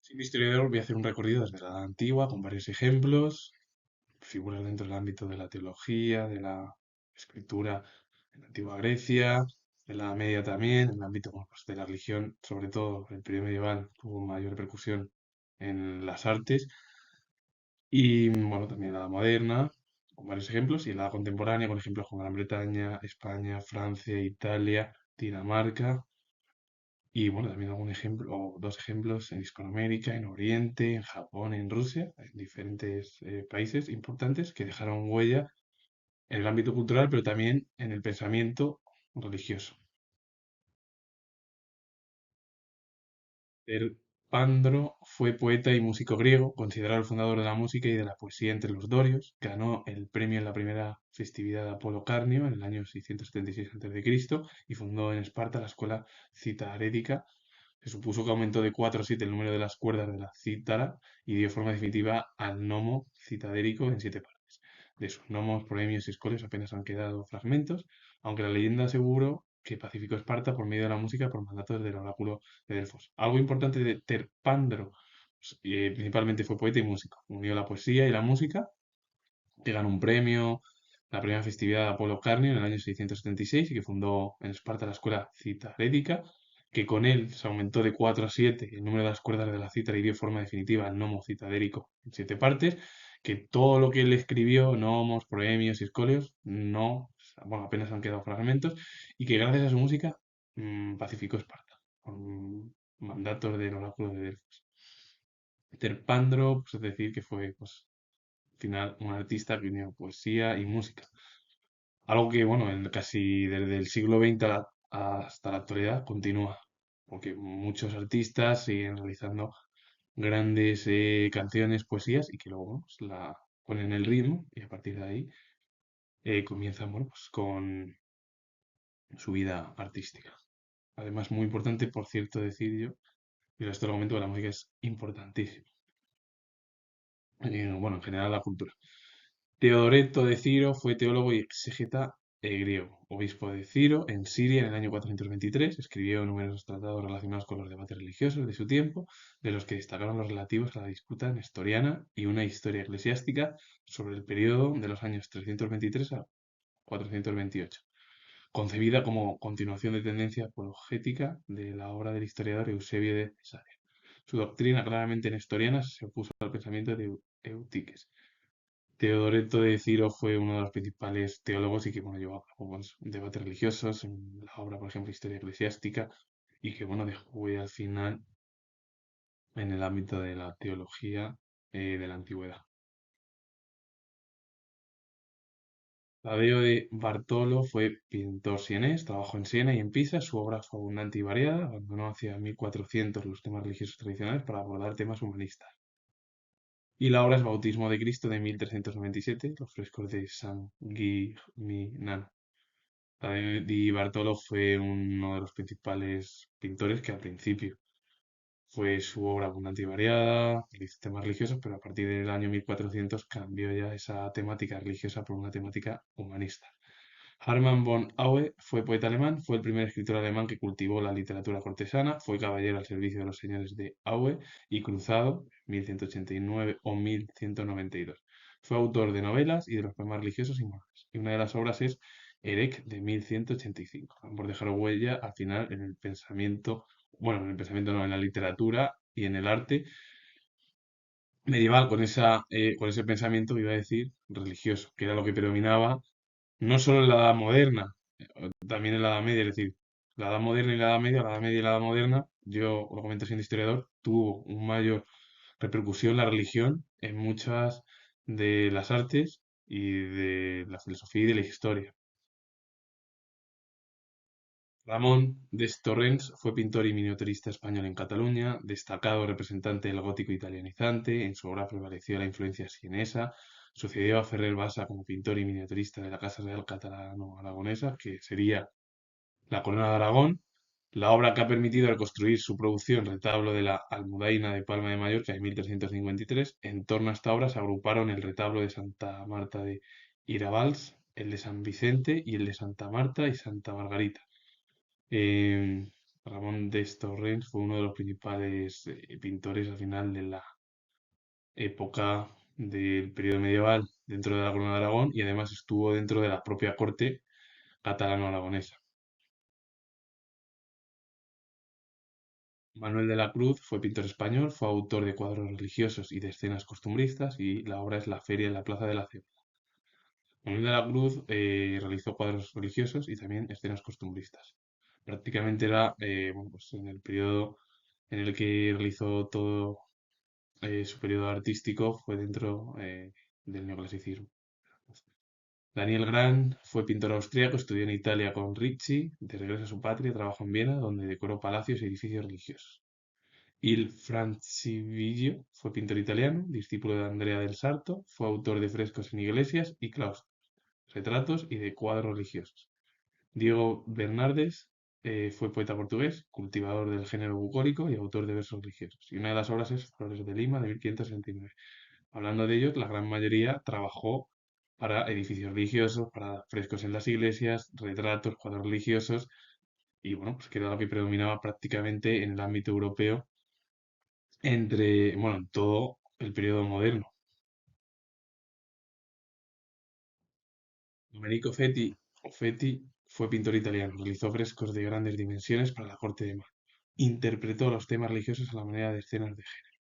Siendo historiador, voy a hacer un recorrido desde la Edad Antigua con varios ejemplos, figuras dentro del ámbito de la teología, de la escritura en la antigua Grecia, de la Edad Media también, en el ámbito bueno, pues, de la religión, sobre todo el periodo medieval tuvo mayor repercusión en las artes, y bueno, también la Edad Moderna, con varios ejemplos, y la Edad Contemporánea, con ejemplos como Gran Bretaña, España, Francia, Italia, Dinamarca. Y bueno, también algún ejemplo, o dos ejemplos en Hispanoamérica, en Oriente, en Japón, en Rusia, en diferentes países importantes que dejaron huella en el ámbito cultural, pero también en el pensamiento religioso. Pandro fue poeta y músico griego, considerado el fundador de la música y de la poesía entre los dorios. Ganó el premio en la primera festividad de Apolo Carnio en el año 676 a.C. y fundó en Esparta la escuela citarédica. Se supuso que aumentó de 4 a 7 el número de las cuerdas de la cítara y dio forma definitiva al gnomo citadérico en 7 partes. De sus gnomos, proemios y escolios apenas han quedado fragmentos, aunque la leyenda aseguró que pacificó Esparta por medio de la música por mandato del oráculo de Delfos. Algo importante de Terpandro, pues, principalmente fue poeta y músico. Unió la poesía y la música, que ganó un premio, la primera festividad de Apolo Carnio en el año 676 y que fundó en Esparta la escuela citarédica, que con él se aumentó de 4 a 7 el número de las cuerdas de la cítara y dio forma definitiva al gnomo citadérico en 7 partes, que todo lo que él escribió, gnomos, proemios y escolios, no, bueno, apenas han quedado fragmentos, y que gracias a su música pacificó Esparta, con mandatos del oráculo de Delfos. Terpandro, pues es decir, que fue pues, al final un artista que unió poesía y música. Algo que, bueno, casi desde el siglo XX hasta la actualidad continúa, porque muchos artistas siguen realizando grandes canciones, poesías y que luego bueno, pues, la ponen el ritmo y a partir de ahí comienzan, bueno, pues con su vida artística. Además, muy importante, por cierto, decir yo, y esto lo comento que la música es importantísima. Bueno, en general la cultura. Teodoreto de Ciro fue teólogo y exégeta griego, obispo de Ciro en Siria en el año 423. Escribió numerosos tratados relacionados con los debates religiosos de su tiempo, de los que destacaron los relativos a la disputa nestoriana y una historia eclesiástica sobre el periodo de los años 323 a 428, concebida como continuación de tendencia apologética de la obra del historiador Eusebio de Cesarea. Su doctrina, claramente nestoriana, se opuso al pensamiento de Eutiques. Teodoreto de Ciro fue uno de los principales teólogos y que bueno, llevó a cabo pues, debates religiosos en la obra, por ejemplo, Historia Eclesiástica, y que bueno, dejó huella al final en el ámbito de la teología de la antigüedad. Tadeo de Bartolo fue pintor sienés, trabajó en Siena y en Pisa, su obra fue abundante y variada, abandonó hacia 1400 los temas religiosos tradicionales para abordar temas humanistas. Y la obra es Bautismo de Cristo de 1397, los frescos de San Gimignano. Di Bartolo fue uno de los principales pintores que al principio fue su obra abundante y variada, realizó temas religiosos, pero a partir del año 1400 cambió ya esa temática religiosa por una temática humanista. Hermann von Aue fue poeta alemán, fue el primer escritor alemán que cultivó la literatura cortesana, fue caballero al servicio de los señores de Aue y cruzado, 1189 o 1192. Fue autor de novelas y de los poemas religiosos y morales. Y una de las obras es Erec de 1185. Ambos dejaron huella al final en el pensamiento, bueno, en el pensamiento no, en la literatura y en el arte medieval, con ese pensamiento, iba a decir, religioso, que era lo que predominaba no solo en la Edad Moderna, también en la Edad Media, es decir, la Edad Moderna y la Edad Media, la Edad Media y la Edad Moderna, yo lo comento siendo historiador, tuvo un mayor repercusión la religión en muchas de las artes y de la filosofía y de la historia. Ramón de Torrents fue pintor y miniaturista español en Cataluña, destacado representante del gótico italianizante, en su obra prevaleció la influencia sienesa, sucedió a Ferrer Bassa como pintor y miniaturista de la Casa Real Catalano-Aragonesa, que sería la Corona de Aragón, la obra que ha permitido reconstruir su producción, retablo de la Almudaina de Palma de Mallorca de 1353. En torno a esta obra se agruparon el retablo de Santa Marta de Irabals, el de San Vicente y el de Santa Marta y Santa Margarita. Ramón de Torrents fue uno de los principales pintores al final de la época del periodo medieval dentro de la Corona de Aragón y además estuvo dentro de la propia corte catalano-aragonesa. Manuel de la Cruz fue pintor español, fue autor de cuadros religiosos y de escenas costumbristas y la obra es La Feria en la Plaza de la Cebra. Manuel de la Cruz realizó cuadros religiosos y también escenas costumbristas. Prácticamente era, bueno, pues en el periodo en el que realizó todo su periodo artístico fue dentro del neoclasicismo. Daniel Gran fue pintor austríaco, estudió en Italia con Ricci, de regreso a su patria, trabajó en Viena, donde decoró palacios y edificios religiosos. Il Francivillo fue pintor italiano, discípulo de Andrea del Sarto, fue autor de frescos en iglesias y claustros, retratos y de cuadros religiosos. Diego Bernardes fue poeta portugués, cultivador del género bucólico y autor de versos religiosos. Y una de las obras es Flores de Lima, de 1569. Hablando de ellos, la gran mayoría trabajó para edificios religiosos, para frescos en las iglesias, retratos, cuadros religiosos, y bueno, pues que era lo que predominaba prácticamente en el ámbito europeo bueno, en todo el periodo moderno. Domenico Fetti fue pintor italiano, realizó frescos de grandes dimensiones para la corte de Mar. Interpretó los temas religiosos a la manera de escenas de género.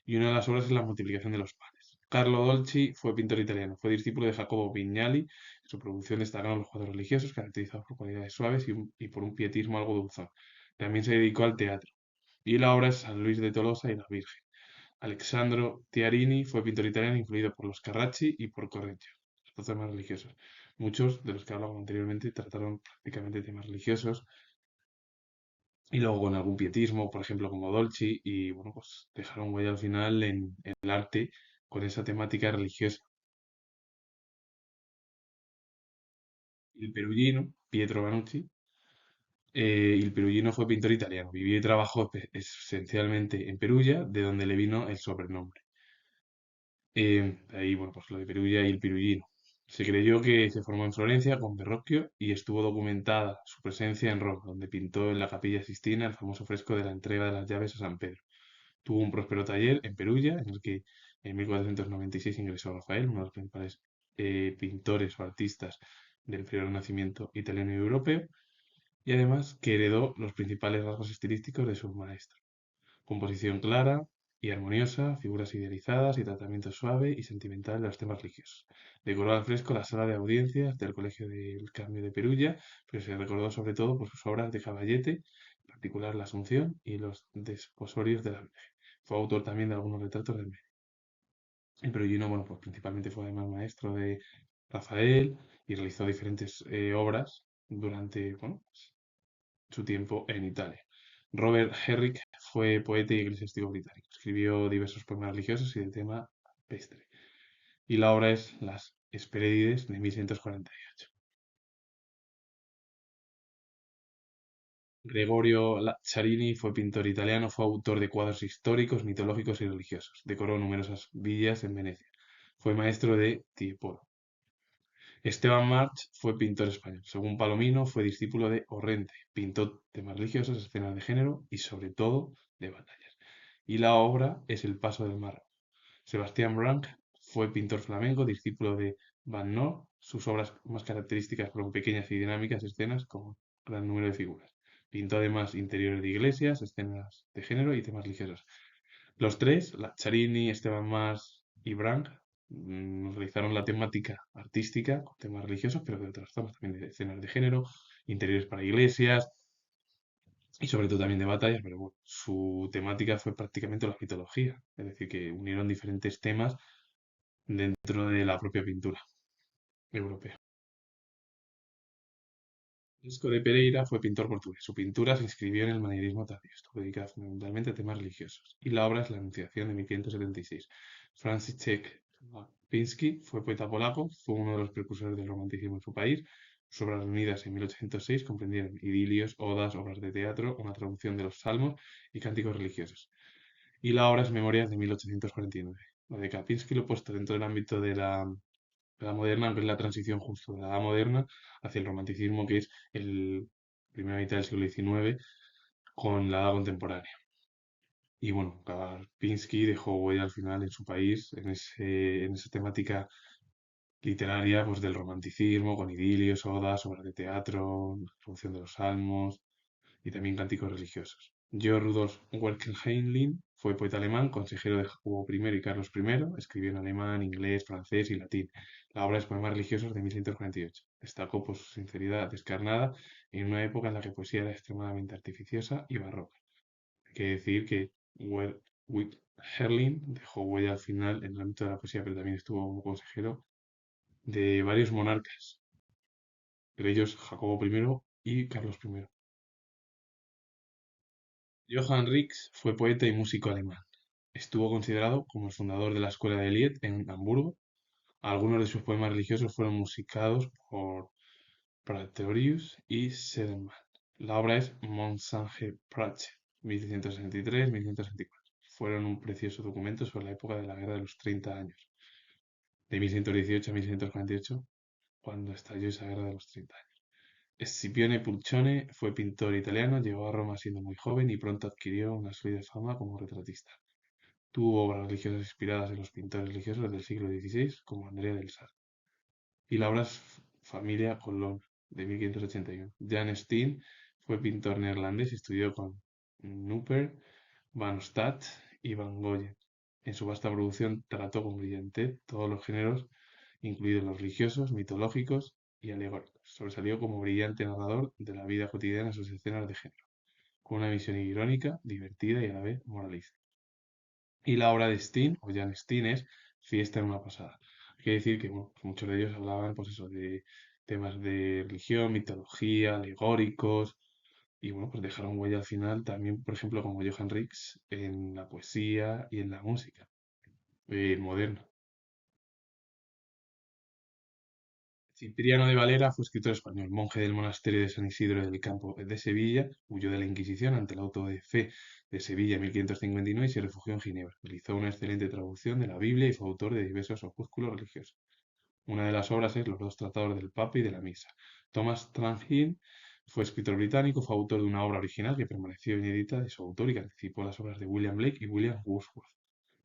Y una de las obras es la multiplicación de los panes. Carlo Dolci fue pintor italiano, fue discípulo de Jacopo Vignali. En su producción destacaron los cuadros religiosos, caracterizados por cualidades suaves y por un pietismo algo dulzón. También se dedicó al teatro. Y la obra es San Luis de Tolosa y la Virgen. Alessandro Tiarini fue pintor italiano influido por los Carracci y por Correggio, los temas religiosos. Muchos de los que hablamos anteriormente trataron prácticamente temas religiosos y luego con algún pietismo, por ejemplo, como Dolci, y bueno, pues dejaron huella al final en el arte con esa temática religiosa. El perugino, Pietro Vanucci, el perugino fue pintor italiano, vivió y trabajó esencialmente en Perugia, de donde le vino el sobrenombre. Ahí, bueno, pues lo de Perugia y el Perugino. Se creyó que se formó en Florencia con Verrocchio y estuvo documentada su presencia en Roma, donde pintó en la Capilla Sistina el famoso fresco de la entrega de las llaves a San Pedro. Tuvo un próspero taller en Perugia, en el que en 1496 ingresó Rafael, uno de los principales pintores o artistas del periodo del Renacimiento italiano y europeo, y además que heredó los principales rasgos estilísticos de su maestro. Composición clara y armoniosa, figuras idealizadas y tratamiento suave y sentimental de los temas religiosos. Decoró al fresco la sala de audiencias del Colegio del Cambio de Perugia, pero se recordó sobre todo por sus obras de caballete, en particular la Asunción y los desposorios de la Virgen. Fue autor también de algunos retratos del medio. El perugino, bueno, pues principalmente fue además maestro de Rafael y realizó diferentes obras durante, bueno, pues, su tiempo en Italia. Robert Herrick fue poeta y eclesiástico británico. Escribió diversos poemas religiosos y de tema pestre. Y la obra es Las Hesperides de 1148. Gregorio Lazzarini fue pintor italiano, fue autor de cuadros históricos, mitológicos y religiosos. Decoró numerosas villas en Venecia. Fue maestro de Tiepolo. Esteban March fue pintor español. Según Palomino, fue discípulo de Orrente. Pintó temas religiosos, escenas de género y sobre todo de batallas. Y la obra es El Paso del Mar. Sebastián Branc fue pintor flamenco, discípulo de Van Gogh. Sus obras más características fueron pequeñas y dinámicas escenas con un gran número de figuras. Pintó además interiores de iglesias, escenas de género y temas religiosos. Los tres, Charini, Esteban Mas y Branc, realizaron la temática artística con temas religiosos, pero de otras zonas también de escenas de género, interiores para iglesias y sobre todo también de batallas, pero bueno, su temática fue prácticamente la mitología, es decir, que unieron diferentes temas dentro de la propia pintura europea. Francisco de Pereira fue pintor portugués. Su pintura se inscribió en el manierismo tardío, estuvo dedicada fundamentalmente a temas religiosos, y la obra es La Anunciación de 1576. Franciszek Piński fue poeta polaco, fue uno de los precursores del romanticismo en su país. Sus obras reunidas en 1806 comprendieron idilios, odas, obras de teatro, una traducción de los salmos y cánticos religiosos. Y la obra es Memorias de 1849. Lo de Kapinski lo he puesto dentro del ámbito de la moderna, aunque es la transición justo de la edad moderna hacia el romanticismo, que es el primera mitad del siglo XIX, con la edad contemporánea. Y bueno, Karpinski dejó huella al final en su país, en esa temática literaria pues, del romanticismo, con idilios, odas, obras de teatro, la traducción de los salmos y también cánticos religiosos. Georg Rudolf Werkel-Heinlein fue poeta alemán, consejero de Jacobo I y Carlos I, escribió en alemán, inglés, francés y latín. La obra es Poemas religiosos de 1148. Destacó por su sinceridad descarnada en una época en la que poesía era extremadamente artificiosa y barroca. Hay que decir que Herlin dejó huella al final en el ámbito de la poesía, pero también estuvo como consejero de varios monarcas, entre ellos Jacobo I y Carlos I. Johann Rix fue poeta y músico alemán. Estuvo considerado como el fundador de la escuela de Lied en Hamburgo. Algunos de sus poemas religiosos fueron musicados por Praetorius y Sedemann. La obra es Monsange Prache, 1163-1164. Fueron un precioso documento sobre la época de la Guerra de los 30 años, de 1118 a 1148, cuando estalló esa Guerra de los 30 años. Scipione Pulcione fue pintor italiano, llegó a Roma siendo muy joven y pronto adquirió una sólida fama como retratista. Tuvo obras religiosas inspiradas en los pintores religiosos del siglo XVI, como Andrea del Sarto. Y la obra es Familia Colonna, de 1581. Jan Steen fue pintor neerlandés y estudió con Nupper, Van Stadt y Van Goyen. En su vasta producción trató con brillantez todos los géneros, incluidos los religiosos, mitológicos y alegóricos. Sobresalió como brillante narrador de la vida cotidiana en sus escenas de género, con una visión irónica, divertida y a la vez moralista. Y la obra de Steen, o Jan Steen, es Fiesta en una pasada. Hay que decir que bueno, muchos de ellos hablaban pues eso, de temas de religión, mitología, alegóricos, y bueno, pues dejaron huella al final también, por ejemplo, como Johann Rix, en la poesía y en la música moderna. Cipriano de Valera fue escritor español, monje del monasterio de San Isidro del Campo de Sevilla, huyó de la Inquisición ante el auto de fe de Sevilla en 1559 y se refugió en Ginebra. Realizó una excelente traducción de la Biblia y fue autor de diversos opúsculos religiosos. Una de las obras es Los dos tratados del Papa y de la Misa. Thomas Tranhin fue escritor británico, fue autor de una obra original que permaneció inédita de su autor y que anticipó las obras de William Blake y William Wordsworth.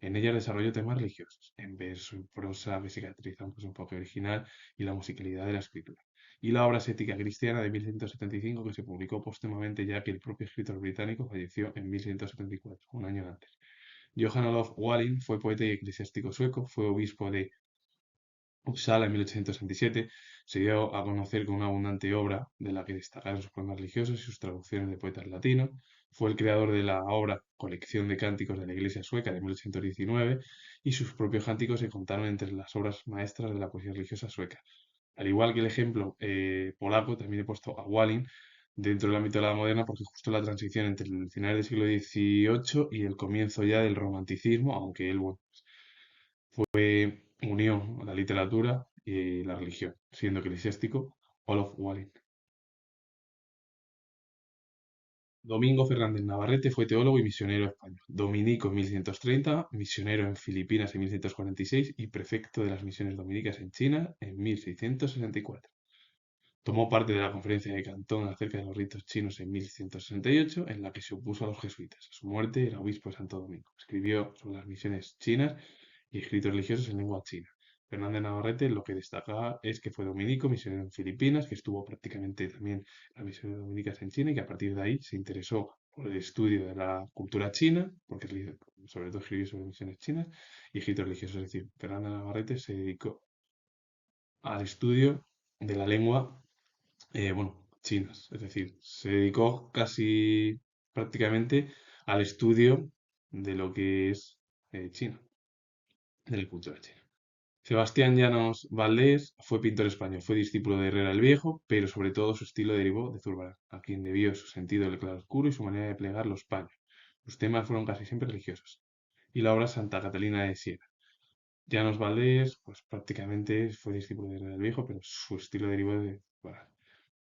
En ella desarrolló temas religiosos, en verso y prosa, que se caracterizan por su enfoque original y la musicalidad de la escritura. Y la obra Ética Cristiana de 1175, que se publicó póstumamente ya que el propio escritor británico falleció en 1174, un año antes. Johann Olof Wallin fue poeta y eclesiástico sueco, fue obispo de Uppsala en 1867, se dio a conocer con una abundante obra de la que destacaron sus poemas religiosos y sus traducciones de poetas latinos. Fue el creador de la obra Colección de Cánticos de la Iglesia Sueca de 1819 y sus propios cánticos se contaron entre las obras maestras de la poesía religiosa sueca. Al igual que el ejemplo polaco, también he puesto a Wallin dentro del ámbito de la moderna porque justo la transición entre el final del siglo XVIII y el comienzo ya del romanticismo, aunque él bueno, unió la literatura y la religión, siendo eclesiástico Olof Wallin. Domingo Fernández Navarrete fue teólogo y misionero español. Dominico en 1130, misionero en Filipinas en 1146 y prefecto de las misiones dominicas en China en 1664. Tomó parte de la conferencia de Cantón acerca de los ritos chinos en 1168, en la que se opuso a los jesuitas. A su muerte era obispo de Santo Domingo. Escribió sobre las misiones chinas y escritos religiosos en lengua china. Fernández Navarrete lo que destaca es que fue dominico, misionero en Filipinas, que estuvo prácticamente también en las misiones dominicas en China y que a partir de ahí se interesó por el estudio de la cultura china, porque sobre todo escribió sobre misiones chinas y escritos religiosos. Es decir, Fernández Navarrete se dedicó al estudio de la lengua bueno, chinas. Es decir, se dedicó casi prácticamente al estudio de lo que es China, de la cultura china. Sebastián Llanos Valdés fue pintor español, fue discípulo de Herrera el Viejo, pero sobre todo su estilo derivó de Zurbarán, a quien debió su sentido del claroscuro y su manera de plegar los paños. Sus temas fueron casi siempre religiosos. Y la obra Santa Catalina de Siena. Llanos Valdés, pues prácticamente fue discípulo de Herrera el Viejo, pero su estilo derivó de Zurbarán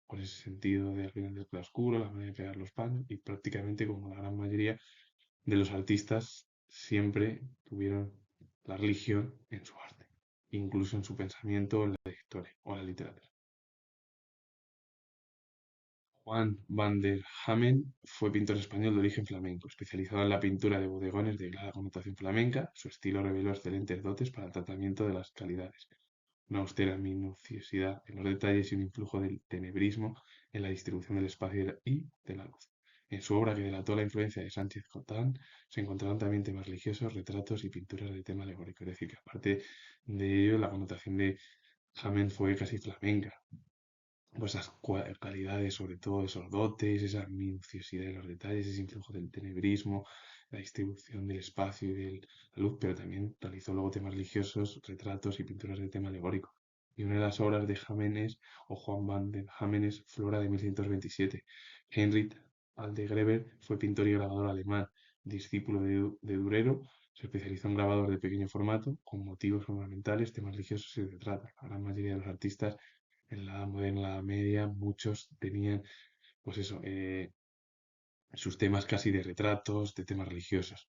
con ese sentido de al final del claroscuro, la manera de pegar los paños y prácticamente como la gran mayoría de los artistas siempre tuvieron la religión en su arte, incluso en su pensamiento, en la historia o en la literatura. Juan van der Hamen fue pintor español de origen flamenco, especializado en la pintura de bodegones de clara connotación flamenca. Su estilo reveló excelentes dotes para el tratamiento de las calidades, una austera minuciosidad en los detalles y un influjo del tenebrismo en la distribución del espacio y de la luz. En su obra, que delató la influencia de Sánchez Cotán, se encontraron también temas religiosos, retratos y pinturas de tema alegórico. Es decir, que aparte de ello, la connotación de Hamen fue casi flamenca, pues esas calidades, sobre todo esos dotes, esa minuciosidad de los detalles, ese influjo del tenebrismo, la distribución del espacio y de la luz, pero también realizó luego temas religiosos, retratos y pinturas de tema alegórico. Y una de las obras de Jámenes, o Juan van den Jámenes, Flora de 1127. Heinrich Aldegrever fue pintor y grabador alemán, discípulo de Durero, se especializó en grabados de pequeño formato, con motivos ornamentales, temas religiosos y retratos. La gran mayoría de los artistas en la Edad Moderna, la Edad Media, muchos tenían, pues eso, sus temas casi de retratos, de temas religiosos.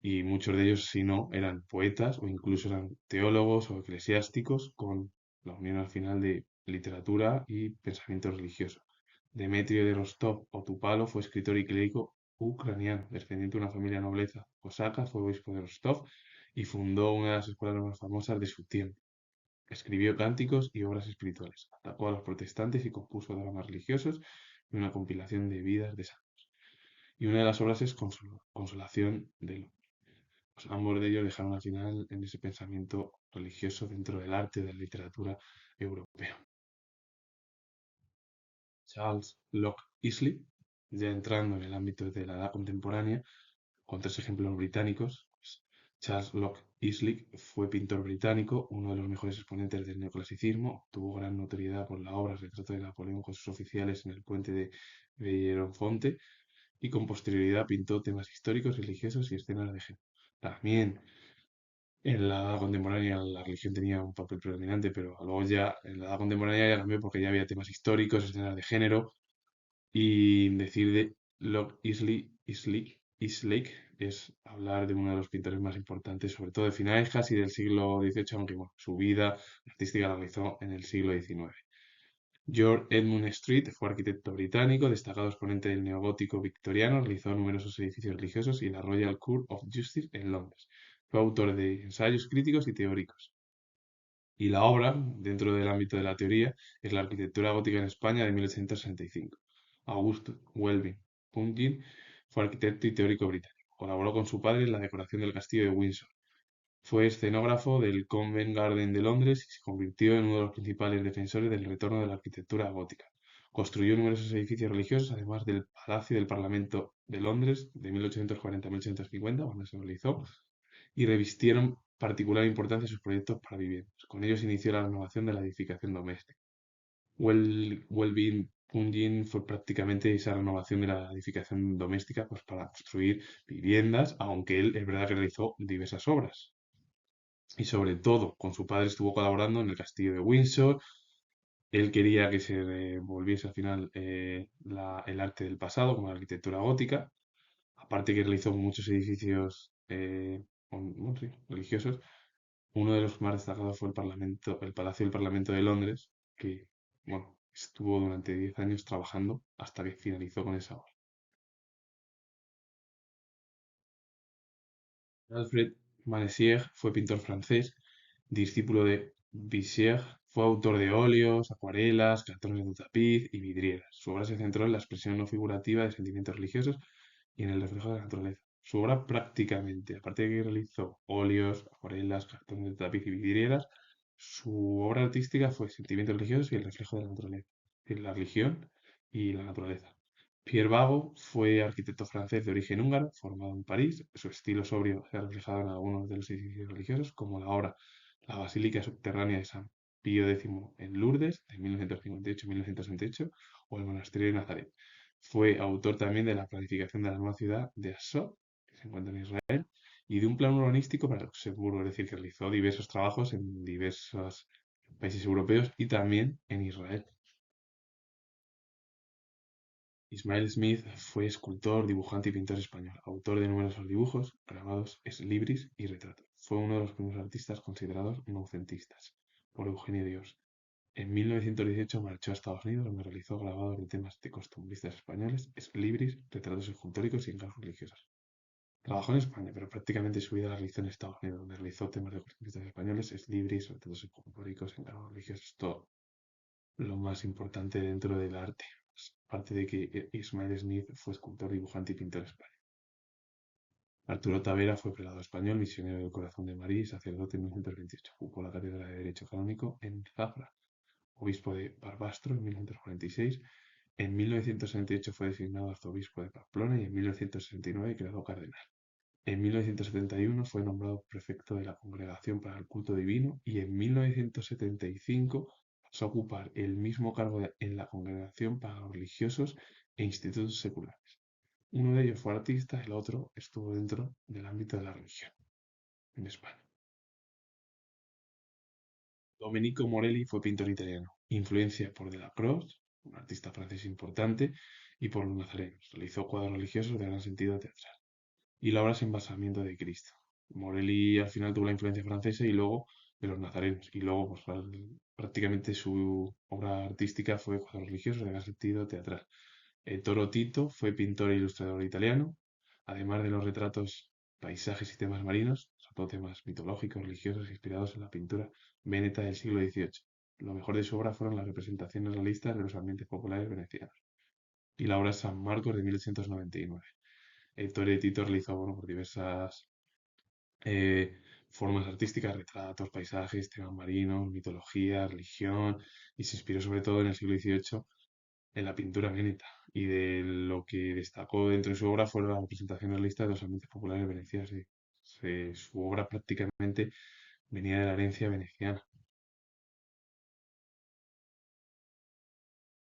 Y muchos de ellos, si no, eran poetas o incluso eran teólogos o eclesiásticos con la unión al final de literatura y pensamiento religioso. Demetrio de Rostov o Tupalo fue escritor y clérigo ucraniano, descendiente de una familia nobleza cosaca, fue obispo de Rostov y fundó una de las escuelas más famosas de su tiempo. Escribió cánticos y obras espirituales, atacó a los protestantes y compuso dramas religiosos y una compilación de vidas de santos. Y una de las obras es Consolación del Hombre. Pues ambos de ellos dejaron al final en ese pensamiento religioso dentro del arte, de la literatura europea. Charles Locke Isley, ya entrando en el ámbito de la edad contemporánea, con tres ejemplos británicos. Pues, Charles Locke Isley fue pintor británico, uno de los mejores exponentes del neoclasicismo, tuvo gran notoriedad por la obra Retrato de Napoleón con sus oficiales en el puente de Bellerofonte y con posterioridad pintó temas históricos, religiosos y escenas de género. También en la edad contemporánea la religión tenía un papel predominante, pero luego ya en la edad contemporánea ya cambió porque ya había temas históricos, escenas de género, y decir de Locke Eastlake es hablar de uno de los pintores más importantes, sobre todo de finales casi del siglo XVIII, aunque bueno, su vida artística la realizó en el siglo XIX. George Edmund Street fue arquitecto británico, destacado exponente del neogótico victoriano, realizó numerosos edificios religiosos y la Royal Court of Justice en Londres. Fue autor de ensayos críticos y teóricos. Y la obra, dentro del ámbito de la teoría, es la arquitectura gótica en España de 1865. Auguste Welby Pungin fue arquitecto y teórico británico. Colaboró con su padre en la decoración del castillo de Windsor. Fue escenógrafo del Covent Garden de Londres y se convirtió en uno de los principales defensores del retorno de la arquitectura gótica. Construyó numerosos edificios religiosos, además del Palacio del Parlamento de Londres de 1840 a 1850, cuando se realizó, y revistieron particular importancia sus proyectos para viviendas. Con ellos inició la renovación de la edificación doméstica. Welby Pungin fue prácticamente esa renovación de la edificación doméstica pues, para construir viviendas, aunque él es verdad que realizó diversas obras. Y sobre todo, con su padre estuvo colaborando en el castillo de Windsor. Él quería que se volviese al final el arte del pasado, como la arquitectura gótica. Aparte que realizó muchos edificios bueno, sí, religiosos. Uno de los más destacados fue el Palacio del Parlamento de Londres, que bueno, estuvo durante 10 años trabajando hasta que finalizó con esa obra. Alfred Manessier fue pintor francés, discípulo de Vissier, fue autor de óleos, acuarelas, cartones de tapiz y vidrieras. Su obra se centró en la expresión no figurativa de sentimientos religiosos y en el reflejo de la naturaleza. Su obra prácticamente, aparte de que realizó óleos, acuarelas, cartones de tapiz y vidrieras, su obra artística fue sentimientos religiosos y el reflejo de la naturaleza, es decir, la religión y la naturaleza. Pierre Bagot fue arquitecto francés de origen húngaro, formado en París. Su estilo sobrio se ha reflejado en algunos de los edificios religiosos, como la Basílica Subterránea de San Pío X en Lourdes, de 1958-1968, o el Monasterio de Nazaret. Fue autor también de la planificación de la nueva ciudad de Assot, que se encuentra en Israel, y de un plan urbanístico para Luxemburgo, es decir, que realizó diversos trabajos en diversos países europeos y también en Israel. Ismael Smith fue escultor, dibujante y pintor español, autor de numerosos dibujos, grabados, libris y retratos. Fue uno de los primeros artistas considerados noucentistas por Eugenio Dios. En 1918 marchó a Estados Unidos, donde realizó grabados de temas de costumbristas españoles, exlibris, retratos escultóricos y encargos religiosos. Trabajó en España, pero prácticamente su vida la realizó en Estados Unidos, donde realizó temas de costumbristas españoles, exlibris, retratos escultóricos, encargos religiosos, todo lo más importante dentro del arte. Aparte de que Ismael Smith fue escultor, dibujante y pintor español. Arturo Tavera fue prelado español, misionero del Corazón de María y sacerdote en 1928. Ocupó la cátedra de Derecho Canónico en Zafra, obispo de Barbastro en 1946. En 1968 fue designado arzobispo de Pamplona y en 1969 creado cardenal. En 1971 fue nombrado prefecto de la Congregación para el Culto Divino y en 1975 pasó a ocupar el mismo cargo en la Congregación para los Religiosos e Institutos Seculares. Uno de ellos fue artista, el otro estuvo dentro del ámbito de la religión en España. Domenico Morelli fue pintor italiano, influencia por Delacroix, un artista francés importante, y por los nazarenos. Realizó cuadros religiosos de gran sentido teatral y la obra es Embalsamiento de Cristo. Morelli al final tuvo la influencia francesa y luego de los nazarenos, y luego pues, prácticamente su obra artística fue cuadros religiosos de gran sentido teatral. Toro Tito fue pintor e ilustrador italiano, además de los retratos, paisajes y temas marinos, trató temas mitológicos, religiosos inspirados en la pintura veneta del siglo XVIII. Lo mejor de su obra fueron las representaciones realistas de los ambientes populares venecianos y la obra San Marcos de 1899. Ettore Tito realizó bueno, por diversas eh, formas artísticas, retratos, paisajes, temas marinos, mitología, religión, y se inspiró sobre todo en el siglo XVIII en la pintura veneta. Y de lo que destacó dentro de su obra fueron las representaciones realistas de los ambientes populares venecianos. Y su obra prácticamente venía de la herencia veneciana.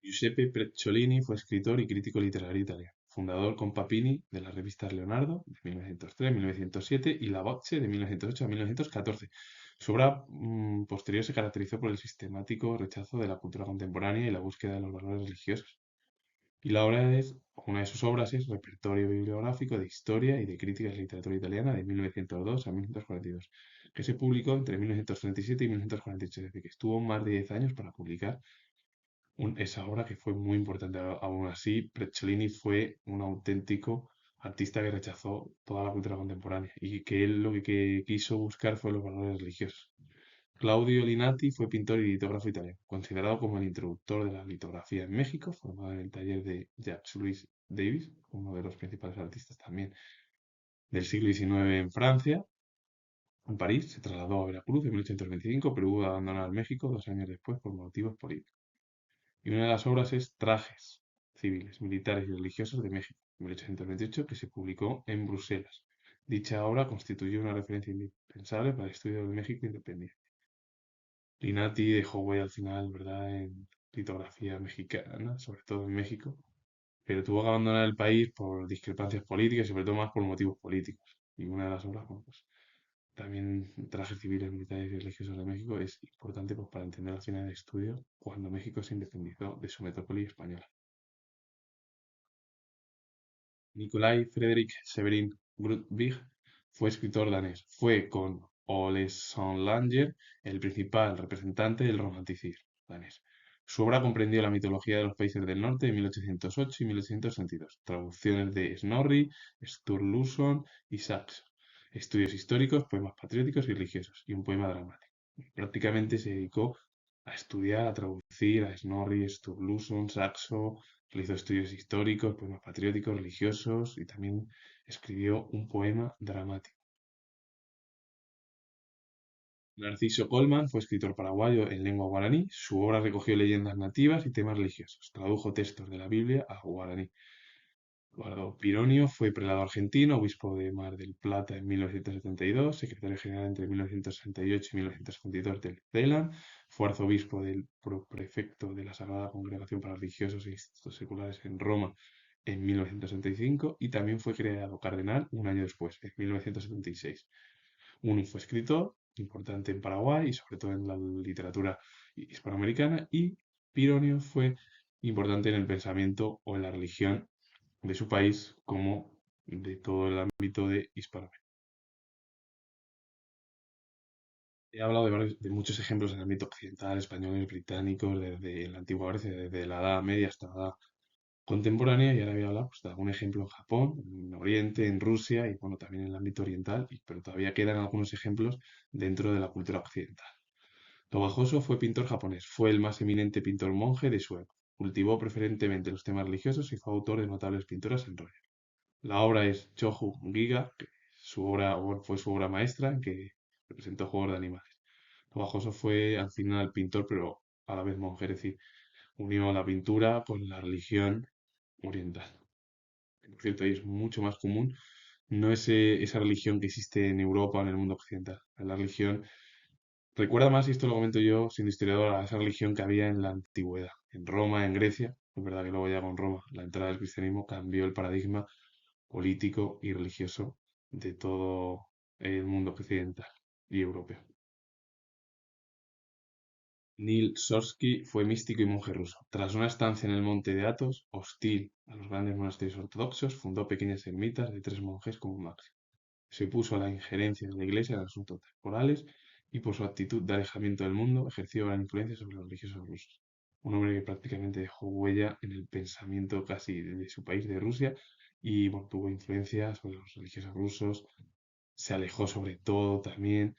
Giuseppe Precciolini fue escritor y crítico literario italiano, fundador con Papini de las revistas Leonardo de 1903 a 1907 y La Voce de 1908 a 1914. Su obra posterior se caracterizó por el sistemático rechazo de la cultura contemporánea y la búsqueda de los valores religiosos. Y una de sus obras es Repertorio bibliográfico de historia y de crítica de literatura italiana de 1902 a 1942, que se publicó entre 1937 y 1948, es decir, que estuvo más de 10 años para publicar esa obra que fue muy importante. Aún así, Precciolini fue un auténtico artista que rechazó toda la cultura contemporánea y que él lo que quiso buscar fue los valores religiosos. Claudio Linati fue pintor y litógrafo italiano, considerado como el introductor de la litografía en México, formado en el taller de Jacques Louis Davis, uno de los principales artistas también del siglo XIX en Francia. En París se trasladó a Veracruz en 1825, pero hubo de abandonar México 2 años después por motivos políticos. Y una de las obras es Trajes civiles, militares y religiosos de México, 1828, que se publicó en Bruselas. Dicha obra constituyó una referencia indispensable para el estudio del México independiente. Linati dejó huella al final, ¿verdad?, en litografía mexicana, sobre todo en México, pero tuvo que abandonar el país por discrepancias políticas y sobre todo más por motivos políticos. Y una de las obras, bueno, pues también Trajes civiles, militares y religiosos de México es importante pues, para entender al final del estudio cuando México se independizó de su metrópoli española. Nikolai Frederick Severin Grundtvig fue escritor danés. Fue con Ole Sonlander el principal representante del romanticismo danés. Su obra comprendió la mitología de los países del norte de 1808 y 1862, traducciones de Snorri, Sturluson y Saxo, estudios históricos, poemas patrióticos y religiosos, y un poema dramático. Prácticamente se dedicó a estudiar, a traducir a Snorri, Sturluson, Saxo, realizó estudios históricos, poemas patrióticos, religiosos y también escribió un poema dramático. Narciso Colman fue escritor paraguayo en lengua guaraní. Su obra recogió leyendas nativas y temas religiosos. Tradujo textos de la Biblia a guaraní. Eduardo Pironio fue prelado argentino, obispo de Mar del Plata en 1972, secretario general entre 1968 y 1972 del CELAN, fue arzobispo del prefecto de la Sagrada Congregación para Religiosos e Institutos Seculares en Roma en 1965 y también fue creado cardenal un año después, en 1976. Uno fue escritor, importante en Paraguay y sobre todo en la literatura hispanoamericana, y Pironio fue importante en el pensamiento o en la religión de su país como de todo el ámbito de Hispanoamérica. He hablado de muchos ejemplos en el ámbito occidental, españoles, británicos, desde la antigua Grecia, desde la Edad Media hasta la Edad contemporánea, y ahora voy a hablar pues, de algún ejemplo en Japón, en Oriente, en Rusia y bueno, también en el ámbito oriental, pero todavía quedan algunos ejemplos dentro de la cultura occidental. Tobajoso fue pintor japonés, fue el más eminente pintor monje de su época. Cultivó preferentemente los temas religiosos y fue autor de notables pinturas en rollo. La obra es Choju Giga, que fue su obra maestra, en que representó juegos de animales. Tobajoso fue al final pintor, pero a la vez monje, es decir, unió la pintura con la religión oriental. Por cierto, y es mucho más común, no es esa religión que existe en Europa o en el mundo occidental. La religión recuerda más, y esto lo comento yo, siendo historiador, a esa religión que había en la antigüedad, en Roma, en Grecia. Es verdad que luego ya con Roma, la entrada del cristianismo cambió el paradigma político y religioso de todo el mundo occidental y europeo. Nil Sorsky fue místico y monje ruso. Tras una estancia en el monte de Athos, hostil a los grandes monasterios ortodoxos, fundó pequeñas ermitas de 3 monjes como máximo. Se opuso a la injerencia de la Iglesia en asuntos temporales y por su actitud de alejamiento del mundo ejerció gran influencia sobre los religiosos rusos. Un hombre que prácticamente dejó huella en el pensamiento casi de su país, de Rusia, y bueno, tuvo influencia sobre los religiosos rusos, se alejó sobre todo también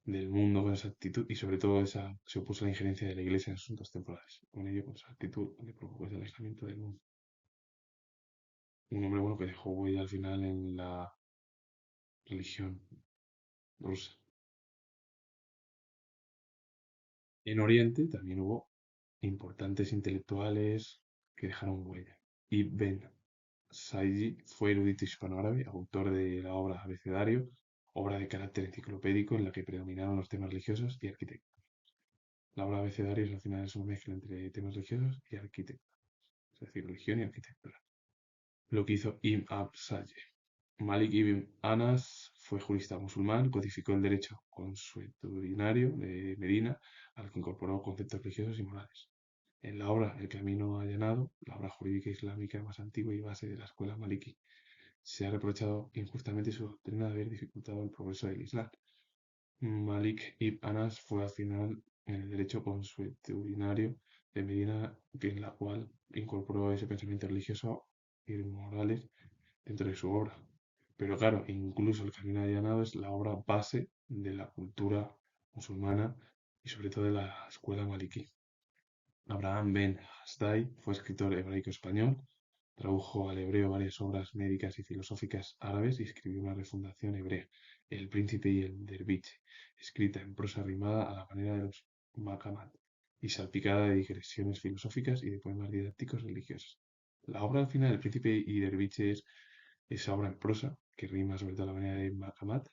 del mundo con esa actitud y sobre todo se opuso a la injerencia de la Iglesia en asuntos temporales. Con ello, con esa actitud, le provocó ese alejamiento del mundo. Un hombre bueno que dejó huella al final en la religión rusa. En Oriente también hubo importantes intelectuales que dejaron huella. Ibn Saidi fue erudito hispanoárabe, autor de la obra Abecedario, obra de carácter enciclopédico en la que predominaron los temas religiosos y arquitectónicos. La obra Abecedario al final es una mezcla entre temas religiosos y arquitectura, es decir, religión y arquitectura. Lo que hizo Ibn Abd Malik ibn Anas fue jurista musulmán, codificó el derecho consuetudinario de Medina, al que incorporó conceptos religiosos y morales. En la obra El camino allanado, la obra jurídica islámica más antigua y base de la escuela maliki, se ha reprochado injustamente su doctrina de haber dificultado el progreso del Islam. Malik ibn Anas fue al final en el derecho consuetudinario de Medina, en la cual incorporó ese pensamiento religioso y morales dentro de su obra. Pero claro, incluso El Camino Allanado es la obra base de la cultura musulmana y sobre todo de la escuela maliki. Abraham Ben Hasdai fue escritor hebraico-español, tradujo al hebreo varias obras médicas y filosóficas árabes y escribió una refundación hebrea, El Príncipe y el Derviche, escrita en prosa rimada a la manera de los Maqamat y salpicada de digresiones filosóficas y de poemas didácticos religiosos. La obra al final, El Príncipe y Derviche, es esa obra en prosa que rima sobre todo a la manera de Maqamat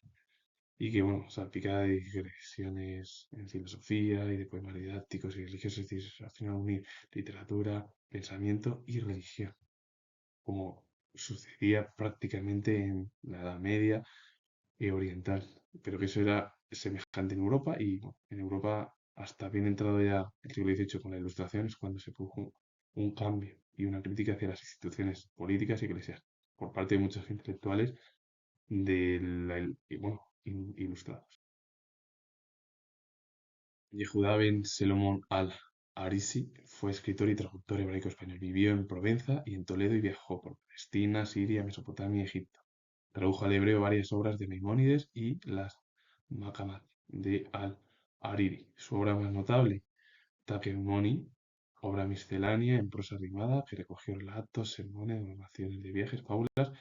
y que, bueno, salpicada de digresiones en filosofía y de poemas didácticos y religiosos, es decir, al final unir literatura, pensamiento y religión, como sucedía prácticamente en la Edad Media y oriental, pero que eso era semejante en Europa y bueno, en Europa hasta bien entrado ya el siglo XVIII con la Ilustración es cuando se produjo un cambio y una crítica hacia las instituciones políticas y eclesiásticas por parte de muchos intelectuales de bueno, ilustrados. Yehuda ben Salomón al-Arisi fue escritor y traductor hebraico-español. Vivió en Provenza y en Toledo y viajó por Palestina, Siria, Mesopotamia y Egipto. Tradujo al hebreo varias obras de Maimónides y las Maqamat de al-Hariri. Su obra más notable, Taquemoni, obra miscelánea en prosa rimada que recogió relatos, sermones, narraciones de viajes, fábulas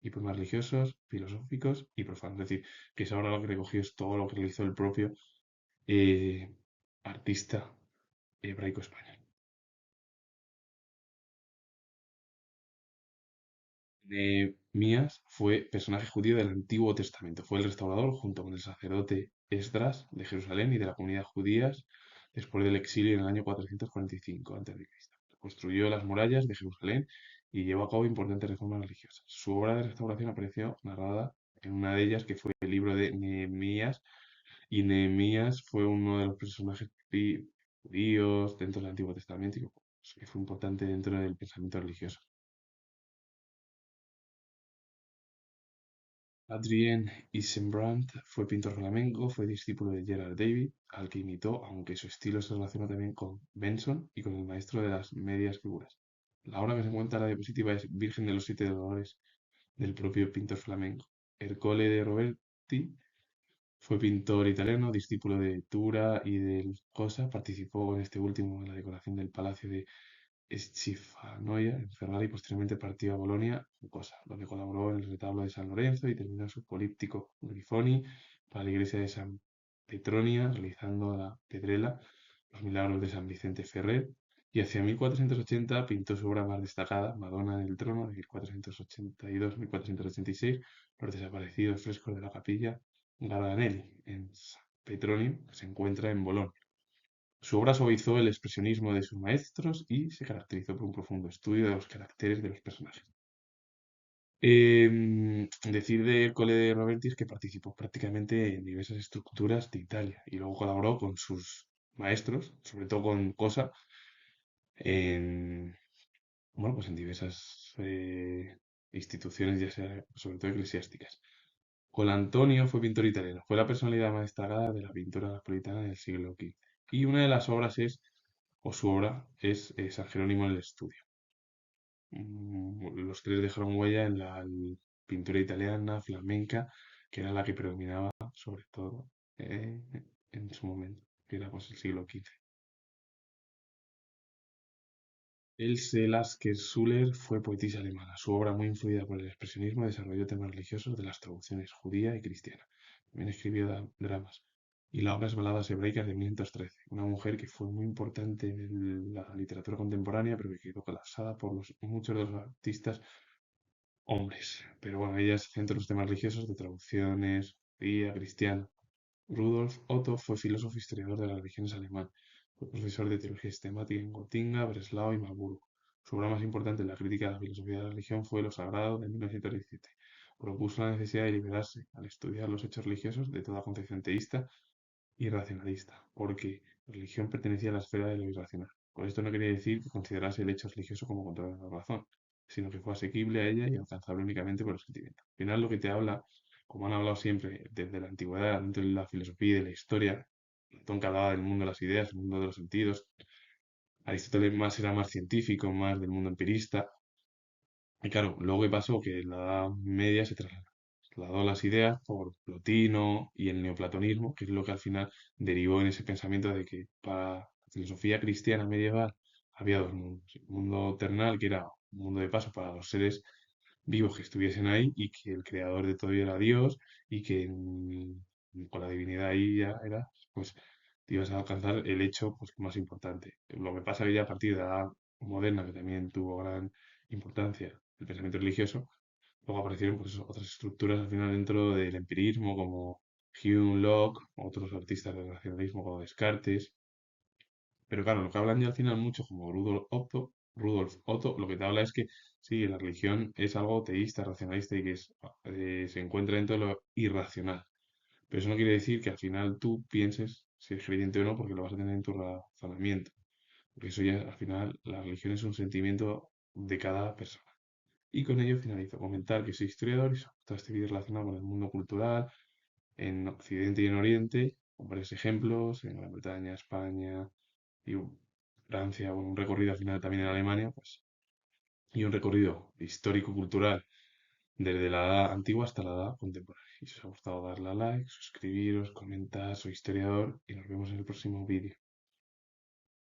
y poemas religiosos, filosóficos y profanos. Es decir, que esa obra lo que recogió es todo lo que realizó el propio eh, artista hebraico-español. Nehemías fue personaje judío del Antiguo Testamento. Fue el restaurador junto con el sacerdote Esdras de Jerusalén y de la comunidad judía después del exilio en el año 445 a.C. Construyó las murallas de Jerusalén y llevó a cabo importantes reformas religiosas. Su obra de restauración apareció narrada en una de ellas, que fue el libro de Nehemías, y Nehemías fue uno de los personajes judíos dentro del Antiguo Testamento y que fue importante dentro del pensamiento religioso. Adrien Ysembrandt fue pintor flamenco, fue discípulo de Gerard David, al que imitó, aunque su estilo se relaciona también con Benson y con el maestro de las medias figuras. La obra que se encuentra en la diapositiva es Virgen de los Siete Dolores, del propio pintor flamenco. Ercole de Roberti fue pintor italiano, discípulo de Tura y del Cosa, participó en este último en la decoración del Palacio de Schifanoia en Ferrara y posteriormente partió a Bolonia, Cosa, donde colaboró en el retablo de San Lorenzo y terminó su políptico Grifoni para la iglesia de San Petronia, realizando la pedrela, los milagros de San Vicente Ferrer, y hacia 1480 pintó su obra más destacada, Madonna en el trono, de 1482-1486, los desaparecidos frescos de la capilla Garganelli, en San Petronio, que se encuentra en Bolonia. Su obra suavizó el expresionismo de sus maestros y se caracterizó por un profundo estudio de los caracteres de los personajes. Decir de Ercole de Roberti es que participó prácticamente en diversas estructuras de Italia y luego colaboró con sus maestros, sobre todo con Cosa, en, bueno, pues en diversas instituciones, ya sea sobre todo eclesiásticas. Colantonio fue pintor italiano, fue la personalidad más destacada de la pintura napolitana del siglo XV. Y una de las obras es, o su obra, es San Jerónimo en el estudio. Los tres dejaron huella en la pintura italiana, flamenca, que era la que predominaba sobre todo eh, en su momento, que era pues el siglo XV. Else Lasker-Suller fue poetisa alemana. Su obra, muy influida por el expresionismo, desarrolló temas religiosos de las traducciones judía y cristiana. También escribió dramas. Y la obra es Baladas hebraicas de 1513. Una mujer que fue muy importante en la literatura contemporánea, pero que quedó colapsada por muchos de los artistas hombres. Pero bueno, ella se centra en los temas religiosos de traducciones judía, cristiana. Rudolf Otto fue filósofo e historiador de las religiones alemán. Fue profesor de teología sistemática en Gotinga, Breslau y Marburgo. Su obra más importante en la crítica de la filosofía de la religión fue Lo Sagrado de 1917. Propuso la necesidad de liberarse al estudiar los hechos religiosos de toda concepción teísta y racionalista, porque la religión pertenecía a la esfera de lo irracional. Con esto no quería decir que considerase el hecho religioso como control de la razón, sino que fue asequible a ella y alcanzable únicamente por el sentimiento. Al final lo que te habla, como han hablado siempre desde la antigüedad, dentro de la filosofía y de la historia, Platón que hablaba del mundo de las ideas, el mundo de los sentidos, Aristóteles más era más científico, más del mundo empirista, y claro, luego qué pasó que en la Edad Media se trasladó las ideas por Plotino y el neoplatonismo, que es lo que al final derivó en ese pensamiento de que para la filosofía cristiana medieval había dos mundos. El mundo terrenal, que era un mundo de paso para los seres vivos que estuviesen ahí, y que el creador de todo era Dios, y que con la divinidad ahí ya era, pues te ibas a alcanzar el hecho pues, más importante. Lo que pasa que ya a partir de la edad moderna, que también tuvo gran importancia el pensamiento religioso, luego aparecieron pues, otras estructuras al final dentro del empirismo, como Hume, Locke, otros artistas del racionalismo como Descartes. Pero claro, lo que hablan ya al final mucho, como Rudolf Otto, lo que te habla es que sí, la religión es algo teísta, racionalista y que se encuentra dentro de lo irracional. Pero eso no quiere decir que al final tú pienses si eres creyente o no, porque lo vas a tener en tu razonamiento. Porque eso ya, al final, la religión es un sentimiento de cada persona. Y con ello finalizo. Comentar que soy historiador y sobre todo este vídeo relacionado con el mundo cultural en Occidente y en Oriente, con varios ejemplos, en Gran Bretaña, España y Francia, bueno, un recorrido al final también en Alemania, pues, y un recorrido histórico-cultural desde la edad antigua hasta la edad contemporánea. Y si os ha gustado darle a like, suscribiros, comentar, soy historiador y nos vemos en el próximo vídeo.